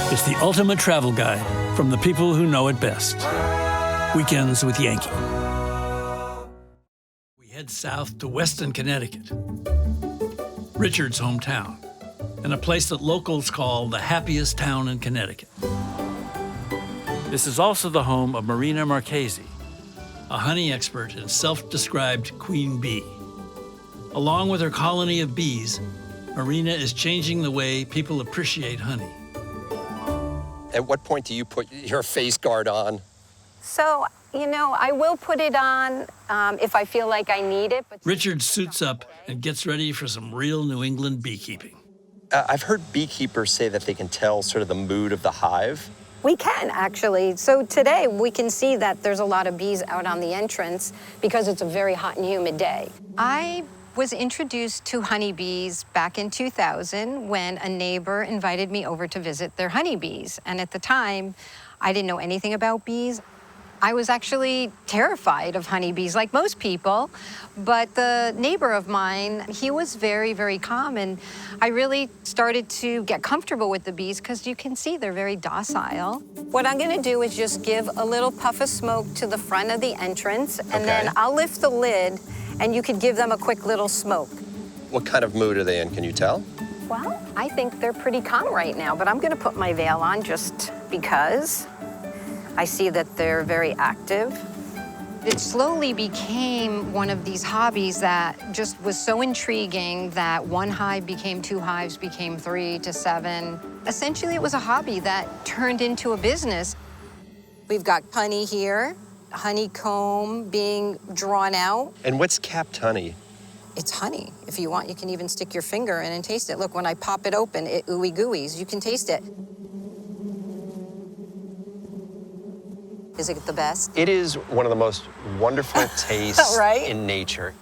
It's the ultimate travel guide from the people who know it best. Weekends with Yankee. We head south to Weston, Connecticut, Richard's hometown, and a place that locals call the happiest town in Connecticut. This is also the home of Marina Marchese, a honey expert and self-described queen bee. Along with her colony of bees, Marina is changing the way people appreciate honey. At what point do you put your face guard on? So, I will put it on if I feel like I need it. But Richard suits up and gets ready for some real New England beekeeping. I've heard beekeepers say that they can tell sort of the mood of the hive. We can, actually. So today we can see that there's a lot of bees out on the entrance because it's a very hot and humid day. I was introduced to honeybees back in 2000 when a neighbor invited me over to visit their honeybees. And at the time, I didn't know anything about bees. I was actually terrified of honeybees, like most people, but the neighbor of mine, he was very, very calm, and I really started to get comfortable with the bees because you can see they're very docile. What I'm gonna do is just give a little puff of smoke to the front of the entrance, and then I'll lift the lid, and you could give them a quick little smoke. What kind of mood are they in, can you tell? Well, I think they're pretty calm right now, but I'm gonna put my veil on just because. I see that they're very active. It slowly became one of these hobbies that just was so intriguing that one hive became 2 hives, became 3 to 7. Essentially, it was a hobby that turned into a business. We've got honey here, honeycomb being drawn out. And what's capped honey? It's honey. If you want, you can even stick your finger in and taste it. Look, when I pop it open, it ooey gooeys. You can taste it. Is it the best? It is one of the most wonderful tastes in nature.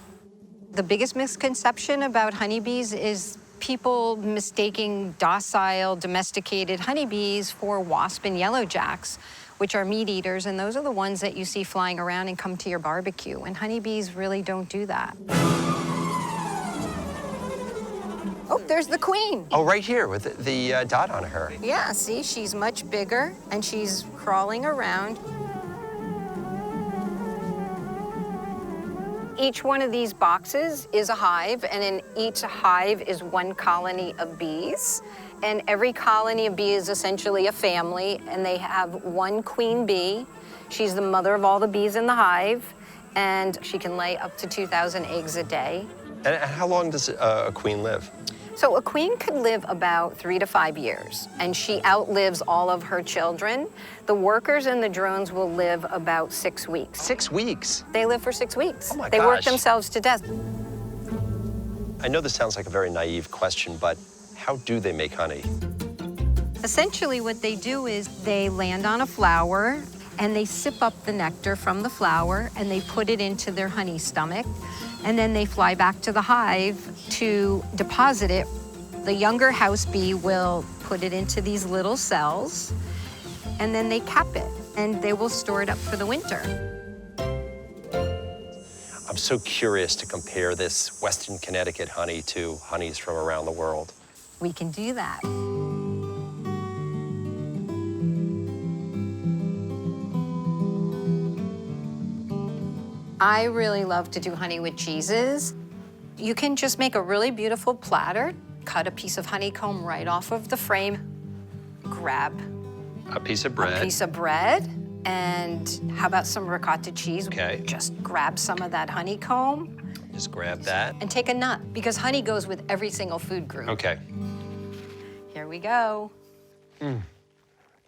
The biggest misconception about honeybees is people mistaking docile, domesticated honeybees for wasp and yellowjacks, which are meat eaters, and those are the ones that you see flying around and come to your barbecue, and honeybees really don't do that. Oh, there's the queen. Oh, right here with the dot on her. Yeah, see, she's much bigger, and she's crawling around. Each one of these boxes is a hive, and in each hive is 1 colony of bees. And every colony of bees is essentially a family, and they have 1 queen bee. She's the mother of all the bees in the hive, and she can lay up to 2,000 eggs a day. And how long does a queen live? So a queen could live about 3 to 5 years, and she outlives all of her children. The workers and the drones will live about 6 weeks. 6 weeks? They live for 6 weeks. Oh my They gosh. work themselves to death. I know this sounds like a very naive question, but how do they make honey? Essentially what they do is they land on a flower and they sip up the nectar from the flower and they put it into their honey stomach, and then they fly back to the hive to deposit it. The younger house bee will put it into these little cells, and then they cap it, and they will store it up for the winter. I'm so curious to compare this Western Connecticut honey to honeys from around the world. We can do that. I really love to do honey with cheeses. You can just make a really beautiful platter, cut a piece of honeycomb right off of the frame, grab A piece of bread. a piece of bread, and how about some ricotta cheese? Okay. Just grab some of that honeycomb Just grab that. and take a nut, because honey goes with every single food group. Okay. Here we go.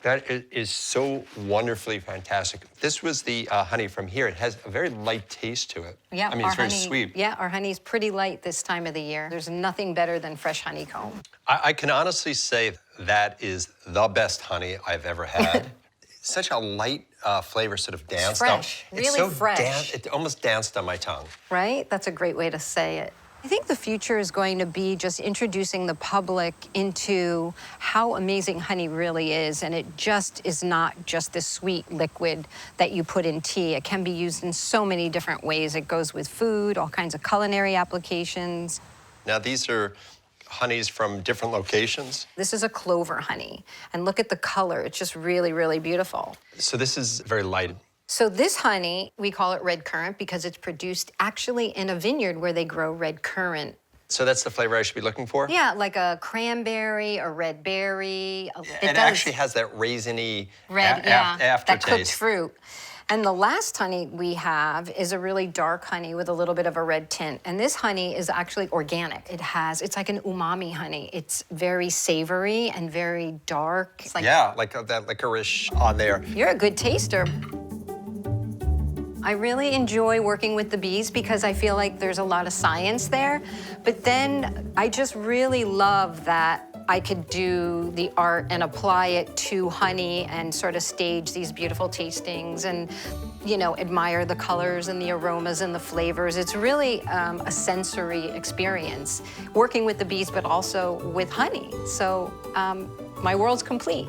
That is so wonderfully fantastic. This was the honey from here. It has a very light taste to it. Yeah, I mean, our it's very honey, sweet. Yeah, our honey's pretty light this time of the year. There's nothing better than fresh honeycomb. I can honestly say that is the best honey I've ever had. Such a light flavor, sort of danced up. fresh, It's really so fresh. It almost danced on my tongue. Right? That's a great way to say it. I think the future is going to be just introducing the public into how amazing honey really is, and it just is not just this sweet liquid that you put in tea. It can be used in so many different ways. It goes with food, all kinds of culinary applications. Now, these are honeys from different locations. This is a clover honey, and look at the color. It's just really, really beautiful. So this is very light. So this honey, we call it red currant because it's produced actually in a vineyard where they grow red currant. So that's the flavor I should be looking for? Yeah, like a cranberry, a red berry. It actually has that raisiny red, aftertaste. that cooked fruit. And the last honey we have is a really dark honey with a little bit of a red tint. And this honey is actually organic. It's like an umami honey. It's very savory and very dark. It's like, yeah, like that licorice on there. You're a good taster. I really enjoy working with the bees because I feel like there's a lot of science there. But then I just really love that I could do the art and apply it to honey and sort of stage these beautiful tastings and, you know, admire the colors and the aromas and the flavors. It's really a sensory experience, working with the bees, but also with honey. So my world's complete.